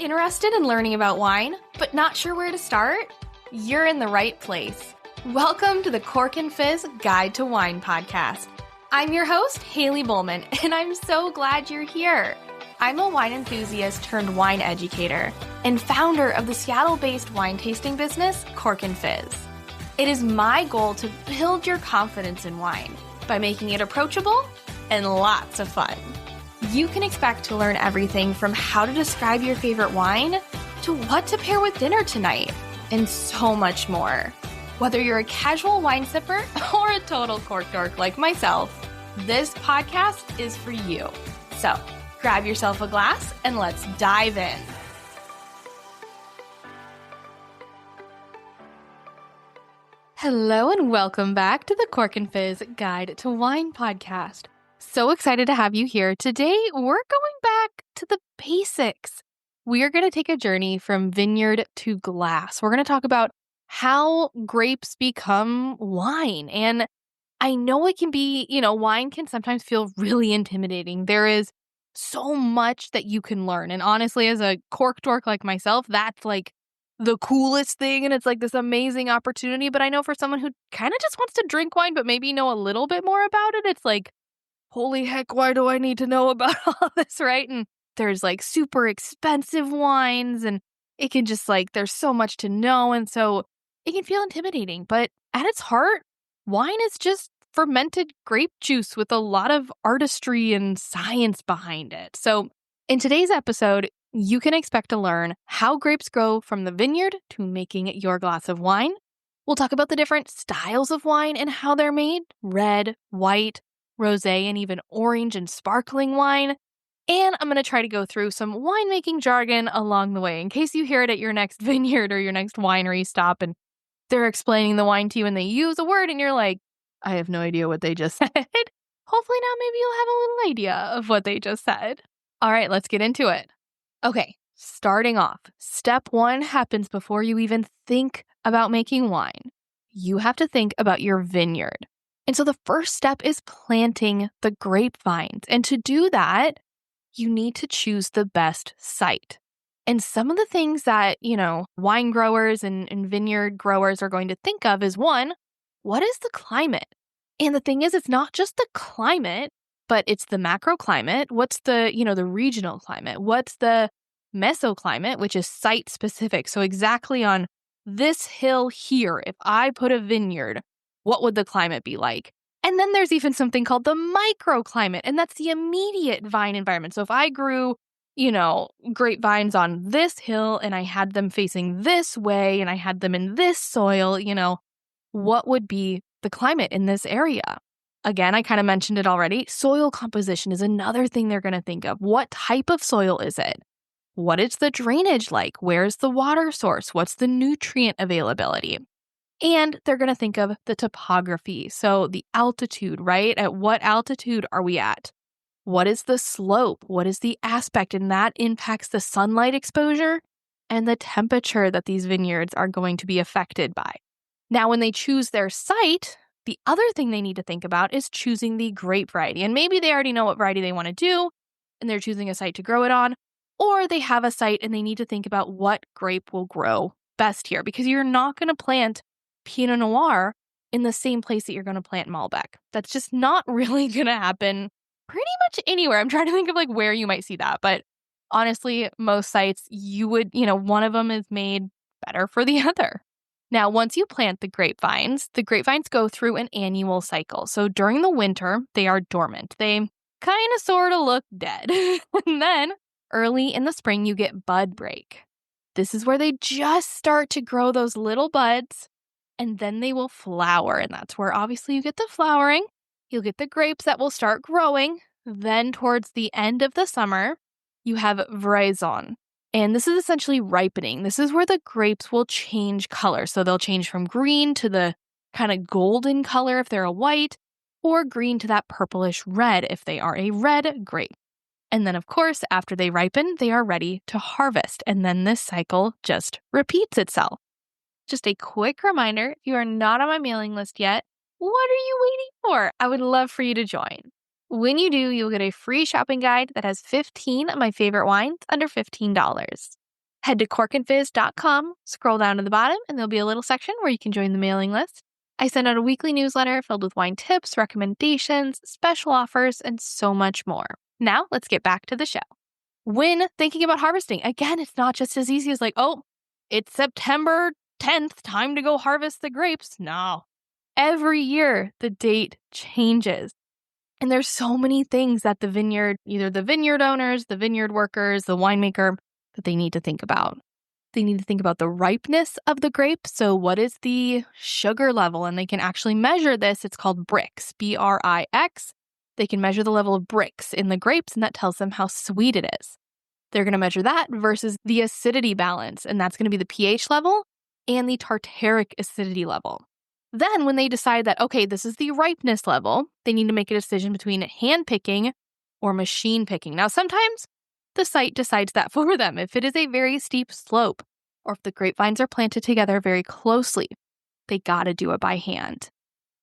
Interested in learning about wine, but not sure where to start? You're in the right place. Welcome to the Cork and Fizz Guide to Wine podcast. I'm your host, Haley Bowman, and I'm so glad you're here. I'm a wine enthusiast turned wine educator and founder of the Seattle-based wine tasting business, Cork and Fizz. It is my goal to build your confidence in wine by making it approachable and lots of fun. You can expect to learn everything from how to describe your favorite wine to what to pair with dinner tonight, and so much more. Whether you're a casual wine sipper or a total cork dork like myself, this podcast is for you. So grab yourself a glass and let's dive in. Hello and welcome back to the Cork and Fizz Guide to Wine podcast. So excited to have you here. Today, we're going back to the basics. We are going to take a journey from vineyard to glass. We're going to talk about how grapes become wine. And I know it can be, wine can sometimes feel really intimidating. There is so much that you can learn. And honestly, as a cork dork like myself, that's like the coolest thing. And it's like this amazing opportunity. But I know for someone who kind of just wants to drink wine, but maybe know a little bit more about it, it's like, holy heck, why do I need to know about all this, right? And there's like super expensive wines and it can just there's so much to know. And so it can feel intimidating. But at its heart, wine is just fermented grape juice with a lot of artistry and science behind it. So in today's episode, you can expect to learn how grapes grow from the vineyard to making your glass of wine. We'll talk about the different styles of wine and how they're made: red, white, rosé, and even orange and sparkling wine. And I'm going to try to go through some winemaking jargon along the way in case you hear it at your next vineyard or your next winery stop and they're explaining the wine to you and they use a word and you're like, I have no idea what they just said. Hopefully now maybe you'll have a little idea of what they just said. All right, let's get into it. Okay, starting off, step one happens before you even think about making wine. You have to think about your vineyard. And so the first step is planting the grapevines. And to do that, you need to choose the best site. And some of the things that, wine growers and vineyard growers are going to think of is, one, what is the climate? And the thing is, it's not just the climate, but it's the macroclimate. What's the, the regional climate? What's the mesoclimate, which is site specific? So exactly on this hill here, if I put a vineyard, what would the climate be like? And then there's even something called the microclimate, and that's the immediate vine environment. So if I grew, grapevines on this hill and I had them facing this way and I had them in this soil, what would be the climate in this area? Again, I kind of mentioned it already. Soil composition is another thing they're going to think of. What type of soil is it? What is the drainage like? Where's the water source? What's the nutrient availability? And they're going to think of the topography. So the altitude, right? At what altitude are we at? What is the slope? What is the aspect? And that impacts the sunlight exposure and the temperature that these vineyards are going to be affected by. Now, when they choose their site, the other thing they need to think about is choosing the grape variety. And maybe they already know what variety they want to do, and they're choosing a site to grow it on, or they have a site and they need to think about what grape will grow best here, because you're not going to plant Pinot Noir in the same place that you're going to plant Malbec. That's just not really going to happen pretty much anywhere. I'm trying to think of where you might see that. But honestly, most sites you would, one of them is made better for the other. Now, once you plant the grapevines go through an annual cycle. So during the winter, they are dormant. They kind of sort of look dead. And then early in the spring, you get bud break. This is where they just start to grow those little buds. And then they will flower. And that's where obviously you get the flowering. You'll get the grapes that will start growing. Then towards the end of the summer, you have véraison. And this is essentially ripening. This is where the grapes will change color. So they'll change from green to the kind of golden color if they're a white, or green to that purplish red if they are a red grape. And then, of course, after they ripen, they are ready to harvest. And then this cycle just repeats itself. Just a quick reminder, if you are not on my mailing list yet, what are you waiting for? I would love for you to join. When you do, you'll get a free shopping guide that has 15 of my favorite wines under $15. Head to corkandfizz.com, scroll down to the bottom, and there'll be a little section where you can join the mailing list. I send out a weekly newsletter filled with wine tips, recommendations, special offers, and so much more. Now, let's get back to the show. When thinking about harvesting, again, it's not just as easy as like, oh, it's September 10th, time to go harvest the grapes. No. Every year, the date changes. And there's so many things that the vineyard, either the vineyard owners, the vineyard workers, the winemaker, that they need to think about. They need to think about the ripeness of the grape. So what is the sugar level? And they can actually measure this. It's called Brix, B-R-I-X. They can measure the level of Brix in the grapes, and that tells them how sweet it is. They're going to measure that versus the acidity balance, and that's going to be the pH level and the tartaric acidity level. Then when they decide that, okay, this is the ripeness level, they need to make a decision between hand picking or machine picking. Now, sometimes the site decides that for them. If it is a very steep slope or if the grapevines are planted together very closely, they got to do it by hand.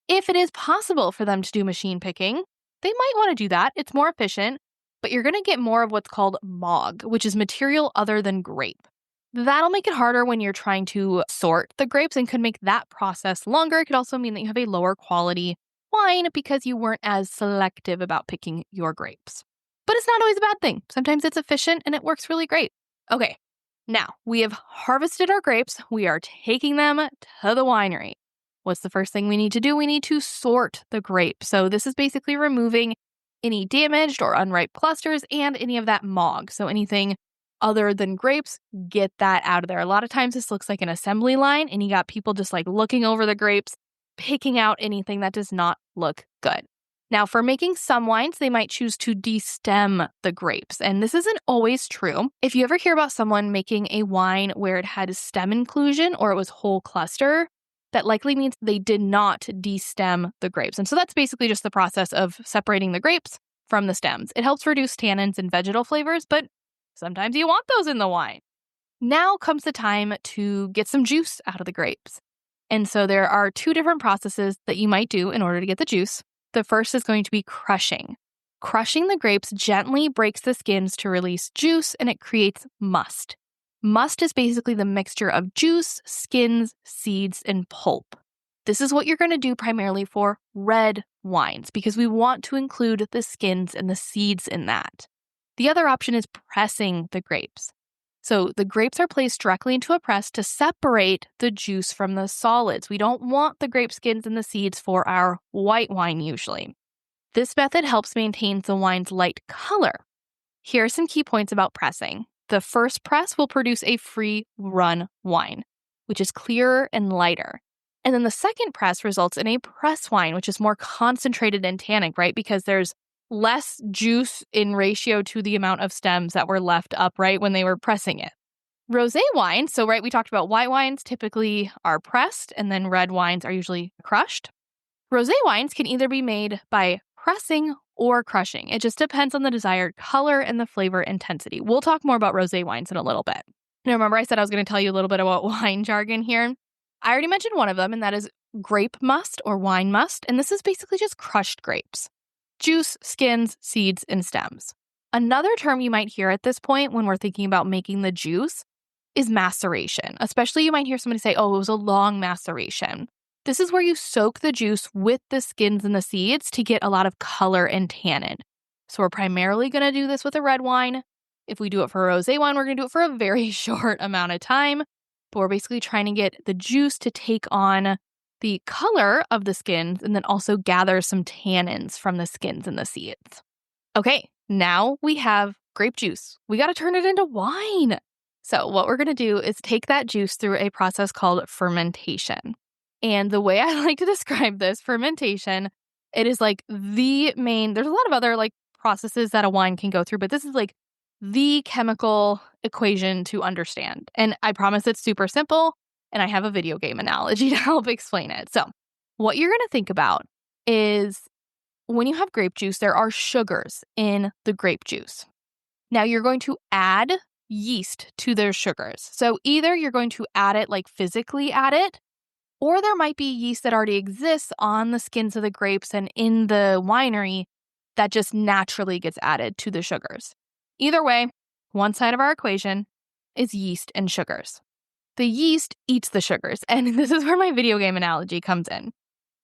If it is possible for them to do machine picking, they might want to do that. It's more efficient, but you're going to get more of what's called MOG, which is material other than grape. That'll make it harder when you're trying to sort the grapes and could make that process longer. It could also mean that you have a lower quality wine because you weren't as selective about picking your grapes. But it's not always a bad thing. Sometimes it's efficient and it works really great. Okay, now we have harvested our grapes. We are taking them to the winery. What's the first thing we need to do? We need to sort the grape. So this is basically removing any damaged or unripe clusters and any of that MOG. So anything other than grapes, get that out of there. A lot of times this looks like an assembly line and you got people just like looking over the grapes, picking out anything that does not look good. Now, for making some wines, they might choose to destem the grapes. And this isn't always true. If you ever hear about someone making a wine where it had stem inclusion or it was whole cluster, that likely means they did not destem the grapes. And so that's basically just the process of separating the grapes from the stems. It helps reduce tannins and vegetal flavors, but sometimes you want those in the wine. Now comes the time to get some juice out of the grapes. And so there are two different processes that you might do in order to get the juice. The first is going to be crushing. Crushing the grapes gently breaks the skins to release juice, and it creates must. Must is basically the mixture of juice, skins, seeds, and pulp. This is what you're going to do primarily for red wines because we want to include the skins and the seeds in that. The other option is pressing the grapes. So the grapes are placed directly into a press to separate the juice from the solids. We don't want the grape skins and the seeds for our white wine usually. This method helps maintain the wine's light color. Here are some key points about pressing. The first press will produce a free run wine, which is clearer and lighter. And then the second press results in a press wine, which is more concentrated and tannic, right? Because there's less juice in ratio to the amount of stems that were left upright when they were pressing it. Rosé wines, so right, we talked about white wines typically are pressed and then red wines are usually crushed. Rosé wines can either be made by pressing or crushing. It just depends on the desired color and the flavor intensity. We'll talk more about rosé wines in a little bit. Now, remember I said I was going to tell you a little bit about wine jargon here? I already mentioned one of them, and that is grape must or wine must, and this is basically just crushed grapes. Juice, skins, seeds, and stems. Another term you might hear at this point when we're thinking about making the juice is maceration. Especially you might hear somebody say, oh, it was a long maceration. This is where you soak the juice with the skins and the seeds to get a lot of color and tannin. So we're primarily going to do this with a red wine. If we do it for a rosé wine, we're going to do it for a very short amount of time. But we're basically trying to get the juice to take on the color of the skins and then also gather some tannins from the skins and the seeds. Okay, now we have grape juice. We got to turn it into wine. So what we're going to do is take that juice through a process called fermentation. And the way I like to describe this fermentation, it is like the main, there's a lot of other like processes that a wine can go through, but this is like the chemical equation to understand. And I promise it's super simple. And I have a video game analogy to help explain it. So what you're going to think about is when you have grape juice, there are sugars in the grape juice. Now you're going to add yeast to those sugars. So either you're going to add it, like physically add it, or there might be yeast that already exists on the skins of the grapes and in the winery that just naturally gets added to the sugars. Either way, one side of our equation is yeast and sugars. The yeast eats the sugars, and this is where my video game analogy comes in.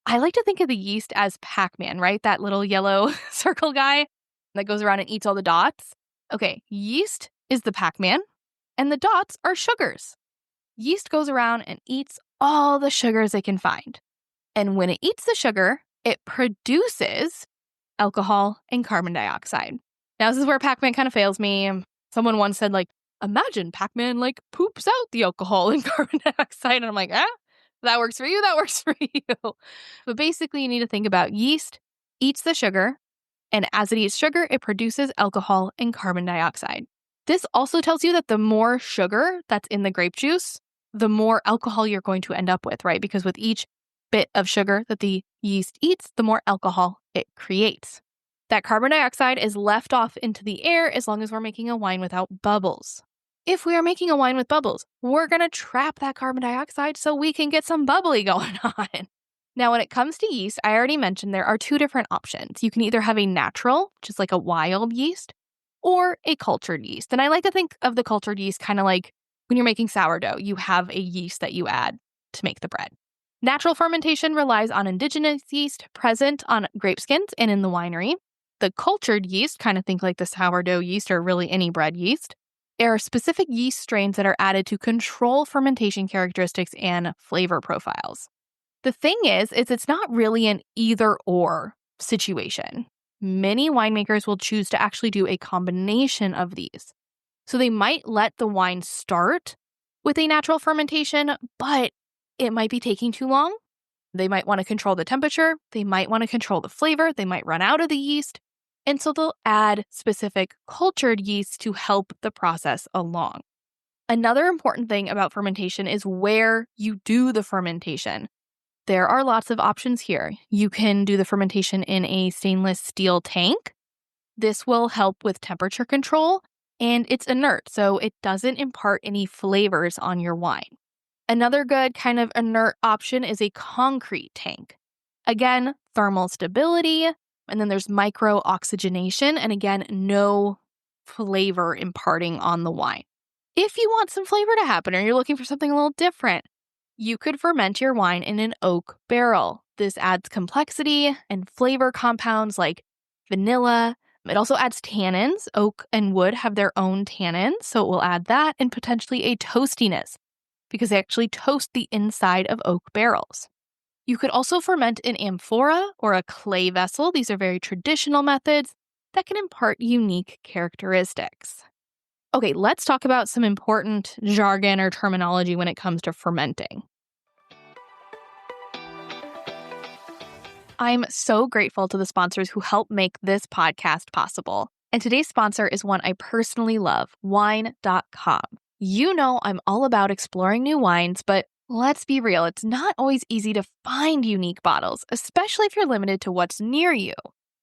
I like to think of the yeast as Pac-Man, right? That little yellow circle guy that goes around and eats all the dots. Okay, yeast is the Pac-Man, and the dots are sugars. Yeast goes around and eats all the sugars it can find. And when it eats the sugar, it produces alcohol and carbon dioxide. Now, this is where Pac-Man kind of fails me. Someone once said, imagine Pac-Man, poops out the alcohol and carbon dioxide. And I'm like, that works for you, that works for you. But basically, you need to think about yeast eats the sugar, and as it eats sugar, it produces alcohol and carbon dioxide. This also tells you that the more sugar that's in the grape juice, the more alcohol you're going to end up with, right? Because with each bit of sugar that the yeast eats, the more alcohol it creates. That carbon dioxide is left off into the air as long as we're making a wine without bubbles. If we are making a wine with bubbles, we're going to trap that carbon dioxide so we can get some bubbly going on. Now, when it comes to yeast, I already mentioned there are two different options. You can either have a natural, just like a wild yeast, or a cultured yeast. And I like to think of the cultured yeast kind of like when you're making sourdough, you have a yeast that you add to make the bread. Natural fermentation relies on indigenous yeast present on grape skins and in the winery. The cultured yeast, kind of think like the sourdough yeast or really any bread yeast, are specific yeast strains that are added to control fermentation characteristics and flavor profiles. The thing is it's not really an either-or situation. Many winemakers will choose to actually do a combination of these. So they might let the wine start with a natural fermentation, but it might be taking too long. They might want to control the temperature. They might want to control the flavor. They might run out of the yeast. And so they'll add specific cultured yeasts to help the process along. Another important thing about fermentation is where you do the fermentation. There are lots of options here. You can do the fermentation in a stainless steel tank. This will help with temperature control, and it's inert, so it doesn't impart any flavors on your wine. Another good kind of inert option is a concrete tank. Again, thermal stability, and then there's micro-oxygenation, and again, no flavor imparting on the wine. If you want some flavor to happen or you're looking for something a little different, you could ferment your wine in an oak barrel. This adds complexity and flavor compounds like vanilla. It also adds tannins. Oak and wood have their own tannins, so it will add that and potentially a toastiness because they actually toast the inside of oak barrels. You could also ferment in amphora or a clay vessel. These are very traditional methods that can impart unique characteristics. Okay, let's talk about some important jargon or terminology when it comes to fermenting. I'm so grateful to the sponsors who help make this podcast possible. And today's sponsor is one I personally love, wine.com. You know I'm all about exploring new wines, but let's be real, it's not always easy to find unique bottles, especially if you're limited to what's near you.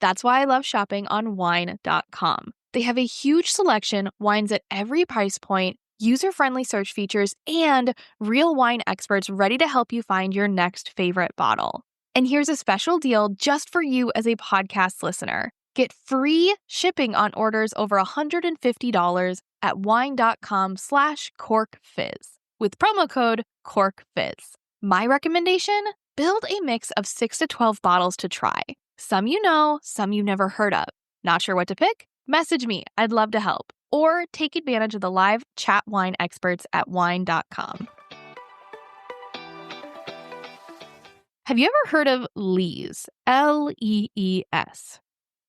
That's why I love shopping on wine.com. They have a huge selection, wines at every price point, user-friendly search features, and real wine experts ready to help you find your next favorite bottle. And here's a special deal just for you as a podcast listener. Get free shipping on orders over $150 at wine.com/corkfizz with promo code corkfizz. My recommendation? Build a mix of 6 to 12 bottles to try. Some you know, some you've never heard of. Not sure what to pick? Message me. I'd love to help. Or take advantage of the live chat wine experts at wine.com. Have you ever heard of lees? L-E-E-S.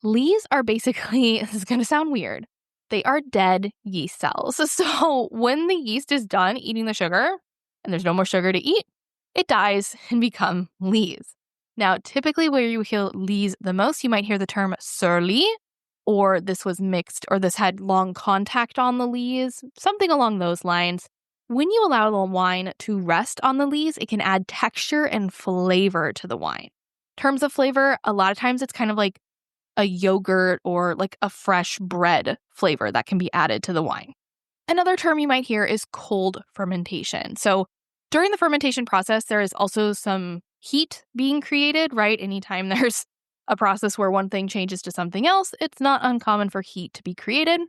Lees are basically, this is going to sound weird, they are dead yeast cells. So when the yeast is done eating the sugar and there's no more sugar to eat, it dies and becomes lees. Now, typically where you hear lees the most, you might hear the term surly, or this was mixed, or this had long contact on the lees, something along those lines. When you allow the wine to rest on the lees, it can add texture and flavor to the wine. In terms of flavor, a lot of times it's kind of like a yogurt or like a fresh bread flavor that can be added to the wine. Another term you might hear is cold fermentation. So during the fermentation process, there is also some heat being created, right? Anytime there's a process where one thing changes to something else, it's not uncommon for heat to be created.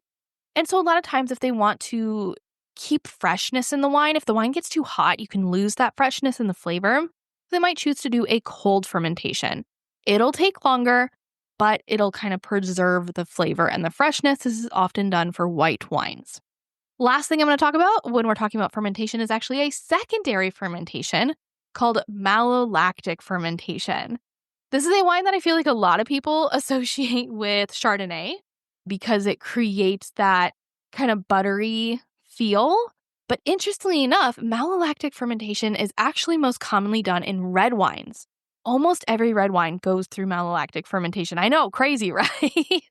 And so a lot of times if they want to keep freshness in the wine. If the wine gets too hot, you can lose that freshness and the flavor. They might choose to do a cold fermentation. It'll take longer, but it'll kind of preserve the flavor and the freshness. This is often done for white wines. Last thing I'm going to talk about when we're talking about fermentation is actually a secondary fermentation called malolactic fermentation. This is a wine that I feel like a lot of people associate with Chardonnay because it creates that kind of buttery feel. But interestingly enough, malolactic fermentation is actually most commonly done in red wines. Almost every red wine goes through malolactic fermentation. I know, crazy, right?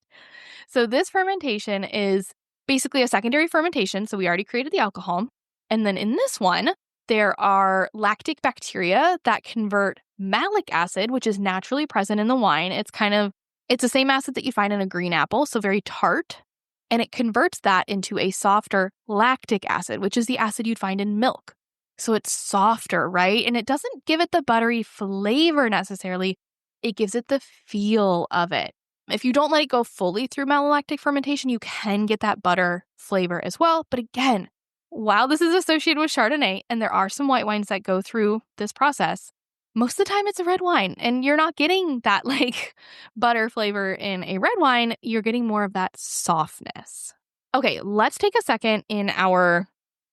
So this fermentation is basically a secondary fermentation. So we already created the alcohol. And then in this one, there are lactic bacteria that convert malic acid, which is naturally present in the wine. It's the same acid that you find in a green apple, so very tart. And it converts that into a softer lactic acid, which is the acid you'd find in milk. So it's softer, right? And it doesn't give it the buttery flavor necessarily. It gives it the feel of it. If you don't let it go fully through malolactic fermentation, you can get that butter flavor as well. But again, while this is associated with Chardonnay, and there are some white wines that go through this process, most of the time it's a red wine, and you're not getting that butter flavor in a red wine. You're getting more of that softness. Okay, let's take a second in our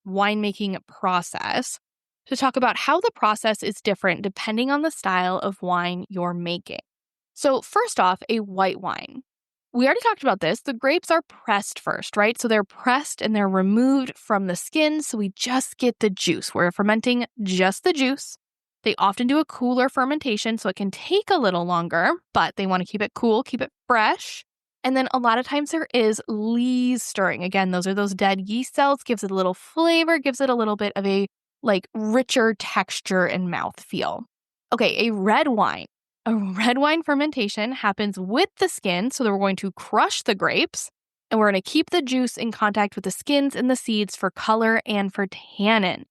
winemaking process to talk about how the process is different depending on the style of wine you're making. So first off, a white wine. We already talked about this. The grapes are pressed first, right? So they're pressed and they're removed from the skin. So we just get the juice. We're fermenting just the juice. They often do a cooler fermentation, so it can take a little longer, but they want to keep it cool, keep it fresh. And then a lot of times there is lees stirring. Again, those are those dead yeast cells, gives it a little flavor, gives it a little bit of a richer texture and mouthfeel. Okay, a red wine. A red wine fermentation happens with the skin, so that we're going to crush the grapes, and we're going to keep the juice in contact with the skins and the seeds for color and for tannin.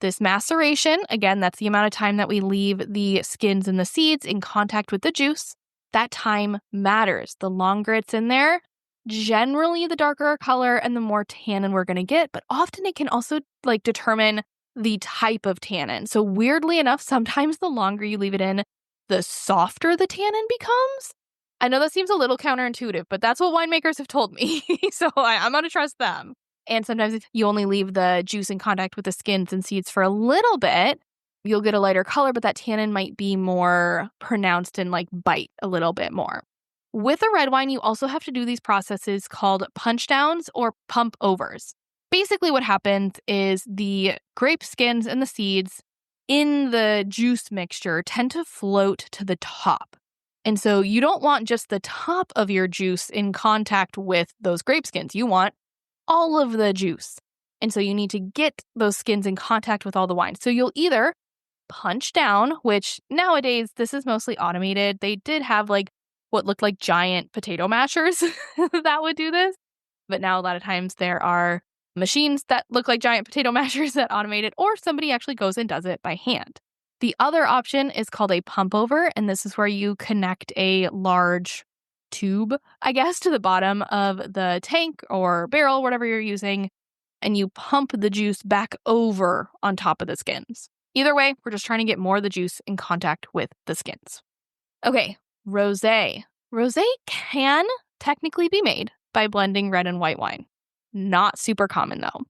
This maceration, again, that's the amount of time that we leave the skins and the seeds in contact with the juice. That time matters. The longer it's in there, generally the darker color and the more tannin we're going to get, but often it can also determine the type of tannin. So weirdly enough, sometimes the longer you leave it in, the softer the tannin becomes. I know that seems a little counterintuitive, but that's what winemakers have told me. So I'm going to trust them. And sometimes if you only leave the juice in contact with the skins and seeds for a little bit, you'll get a lighter color, but that tannin might be more pronounced and bite a little bit more. With a red wine, you also have to do these processes called punch downs or pump overs. Basically what happens is the grape skins and the seeds in the juice mixture tend to float to the top. And so you don't want just the top of your juice in contact with those grape skins. You want all of the juice. And so you need to get those skins in contact with all the wine. So you'll either punch down, which nowadays this is mostly automated. They did have what looked like giant potato mashers that would do this. But now a lot of times there are machines that look like giant potato mashers that automate it, or somebody actually goes and does it by hand. The other option is called a pump over, and this is where you connect a large tube, I guess, to the bottom of the tank or barrel, whatever you're using, and you pump the juice back over on top of the skins. Either way, we're just trying to get more of the juice in contact with the skins. Okay, rosé. Rosé can technically be made by blending red and white wine. Not super common though.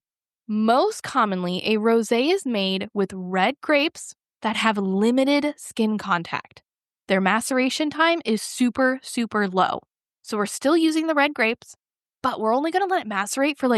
Most commonly, a rosé is made with red grapes that have limited skin contact. Their maceration time is super, super low. So we're still using the red grapes, but we're only going to let it macerate for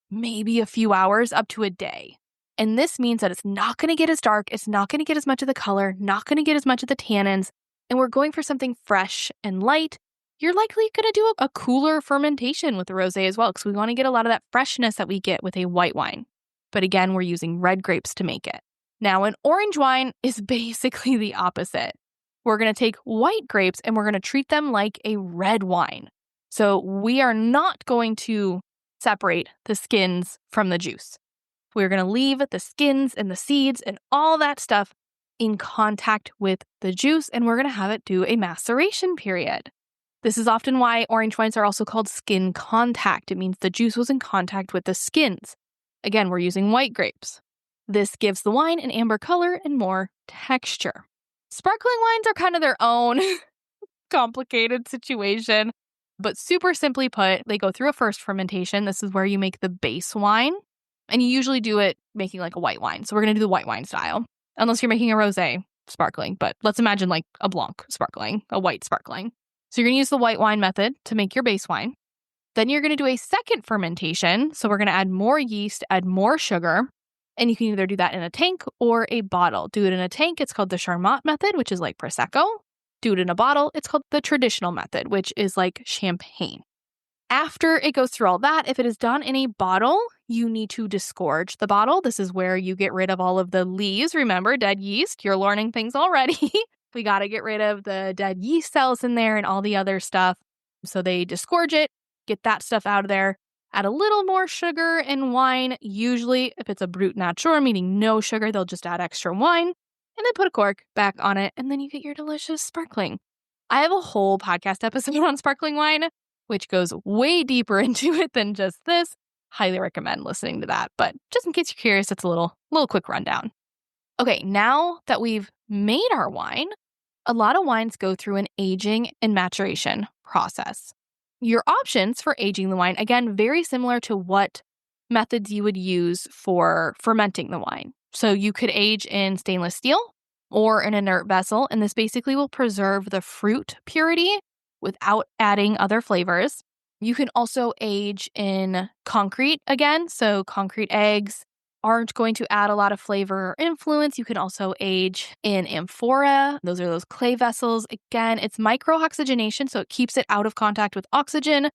maybe a few hours up to a day. And this means that it's not going to get as dark, it's not going to get as much of the color, not going to get as much of the tannins, and we're going for something fresh and light. You're likely going to do a cooler fermentation with the rosé as well, because we want to get a lot of that freshness that we get with a white wine. But again, we're using red grapes to make it. Now, an orange wine is basically the opposite. We're going to take white grapes and we're going to treat them like a red wine. So we are not going to separate the skins from the juice. We're going to leave the skins and the seeds and all that stuff in contact with the juice, and we're going to have it do a maceration period. This is often why orange wines are also called skin contact. It means the juice was in contact with the skins. Again, we're using white grapes. This gives the wine an amber color and more texture. Sparkling wines are kind of their own complicated situation, but super simply put, they go through a first fermentation. This is where you make the base wine, and you usually do it making like a white wine. So we're going to do the white wine style, unless you're making a rosé sparkling, but let's imagine like a blanc sparkling, a white sparkling. So you're going to use the white wine method to make your base wine. Then you're going to do a second fermentation. So we're going to add more yeast, add more sugar, and you can either do that in a tank or a bottle. Do it in a tank, it's called the Charmat method, which is like Prosecco. Do it in a bottle, it's called the traditional method, which is like champagne. After it goes through all that, if it is done in a bottle, you need to disgorge the bottle. This is where you get rid of all of the lees. Remember, dead yeast. You're learning things already. We got to get rid of the dead yeast cells in there and all the other stuff. So they disgorge it, get that stuff out of there, add a little more sugar and wine. Usually, if it's a brut nature, meaning no sugar, they'll just add extra wine and then put a cork back on it. And then you get your delicious sparkling. I have a whole podcast episode on sparkling wine, which goes way deeper into it than just this. Highly recommend listening to that. But just in case you're curious, it's a little quick rundown. Okay, now that we've made our wine, a lot of wines go through an aging and maturation process. Your options for aging the wine, again, very similar to what methods you would use for fermenting the wine. So you could age in stainless steel or an inert vessel, and this basically will preserve the fruit purity without adding other flavors. You can also age in concrete again. So concrete eggs aren't going to add a lot of flavor or influence. You can also age in amphora. Those are those clay vessels. Again, it's micro-oxygenation, so it keeps it out of contact with oxygen,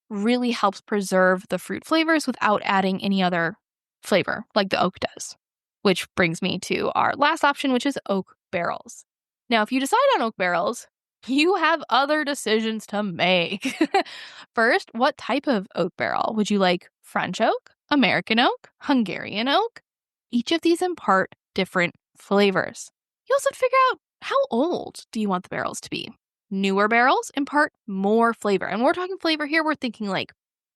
really helps preserve the fruit flavors without adding any other flavor like the oak does. Which brings me to our last option, which is oak barrels. Now, if you decide on oak barrels, you have other decisions to make. First, what type of oak barrel? Would you like French oak, American oak, Hungarian oak? Each of these impart different flavors. You also have to figure out how old do you want the barrels to be. Newer barrels impart more flavor. And we're talking flavor here, we're thinking like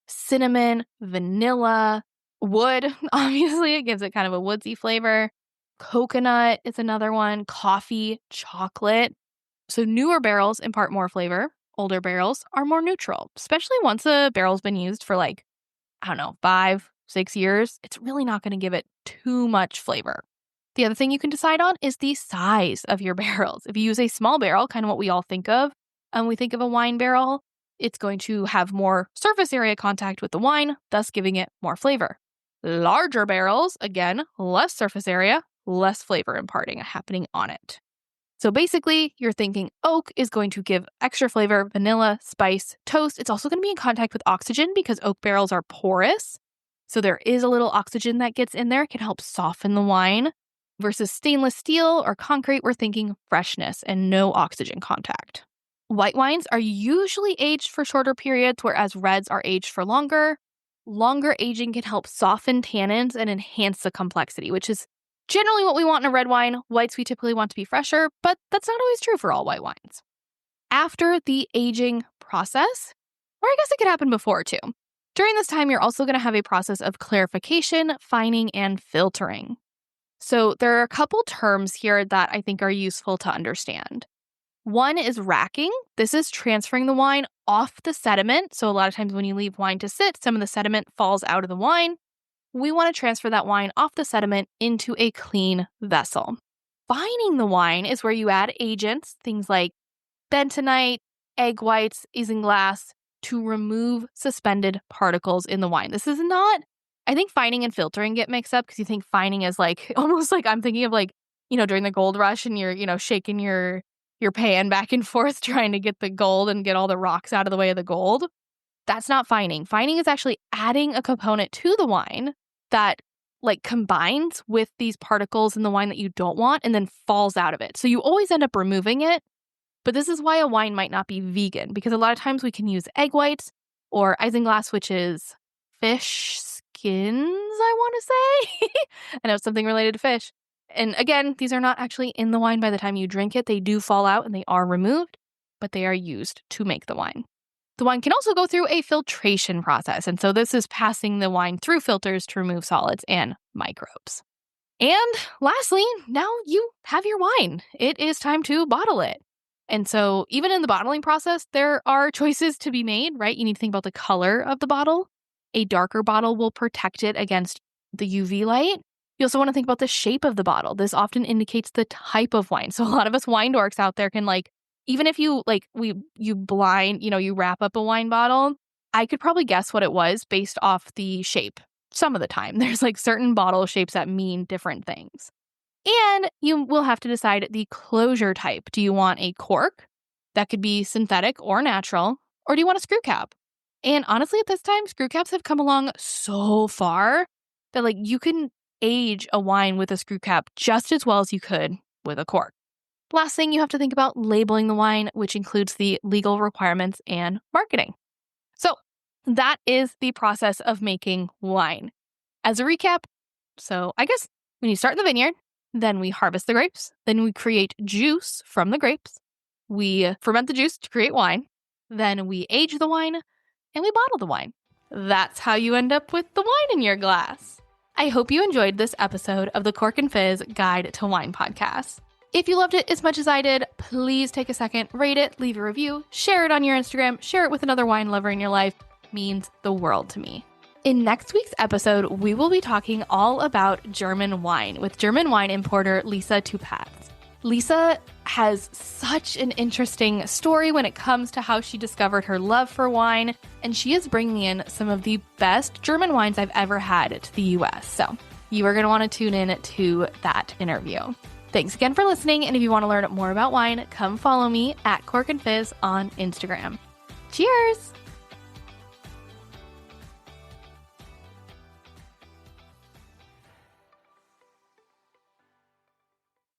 cinnamon, vanilla, wood. Obviously, it gives it kind of a woodsy flavor. Coconut is another one. Coffee, chocolate. So newer barrels impart more flavor. Older barrels are more neutral, especially once a barrel's been used for 5, 6 years. It's really not going to give it too much flavor. The other thing you can decide on is the size of your barrels. If you use a small barrel, kind of what we all think of, and we think of a wine barrel, it's going to have more surface area contact with the wine, thus giving it more flavor. Larger barrels, again, less surface area, less flavor imparting happening on it. So basically, you're thinking oak is going to give extra flavor, vanilla, spice, toast. It's also going to be in contact with oxygen because oak barrels are porous. So there is a little oxygen that gets in there. It can help soften the wine. Versus stainless steel or concrete, we're thinking freshness and no oxygen contact. White wines are usually aged for shorter periods, whereas reds are aged for longer. Longer aging can help soften tannins and enhance the complexity, which is generally what we want in a red wine. Whites we typically want to be fresher, but that's not always true for all white wines. After the aging process, or I guess it could happen before too, during this time you're also going to have a process of clarification, fining, and filtering. So there are a couple terms here that I think are useful to understand. One is racking. This is transferring the wine off the sediment. So a lot of times when you leave wine to sit, some of the sediment falls out of the wine. We want to transfer that wine off the sediment into a clean vessel. Fining the wine is where you add agents, things like bentonite, egg whites, isinglass, to remove suspended particles in the wine. This is not, I think fining and filtering get mixed up because you think fining is almost like I'm thinking of during the gold rush and you're shaking your pan back and forth trying to get the gold and get all the rocks out of the way of the gold. That's not fining. Fining is actually adding a component to the wine that combines with these particles in the wine that you don't want and then falls out of it. So you always end up removing it. But this is why a wine might not be vegan, because a lot of times we can use egg whites or isinglass, which is fish skins, I want to say. I know it's something related to fish. And again, these are not actually in the wine by the time you drink it. They do fall out and they are removed, but they are used to make the wine. The wine can also go through a filtration process. And so this is passing the wine through filters to remove solids and microbes. And lastly, now you have your wine. It is time to bottle it. And so even in the bottling process, there are choices to be made, right? You need to think about the color of the bottle. A darker bottle will protect it against the UV light. You also want to think about the shape of the bottle. This often indicates the type of wine. So a lot of us wine dorks out there can even if you you wrap up a wine bottle, I could probably guess what it was based off the shape. Some of the time, there's certain bottle shapes that mean different things. And you will have to decide the closure type. Do you want a cork that could be synthetic or natural, or do you want a screw cap? And honestly, at this time, screw caps have come along so far that you can age a wine with a screw cap just as well as you could with a cork. Last thing, you have to think about labeling the wine, which includes the legal requirements and marketing. So that is the process of making wine. As a recap, so I guess when you start in the vineyard, then we harvest the grapes, then we create juice from the grapes, we ferment the juice to create wine, then we age the wine, and we bottle the wine. That's how you end up with the wine in your glass. I hope you enjoyed this episode of the Cork and Fizz Guide to Wine podcast. If you loved it as much as I did, please take a second, rate it, leave a review, share it on your Instagram, share it with another wine lover in your life. It means the world to me. In next week's episode, we will be talking all about German wine with German wine importer Lisa Tupatz. Lisa has such an interesting story when it comes to how she discovered her love for wine, and she is bringing in some of the best German wines I've ever had to the US. So you are going to want to tune in to that interview. Thanks again for listening, and if you want to learn more about wine, come follow me at Cork and Fizz on Instagram. Cheers!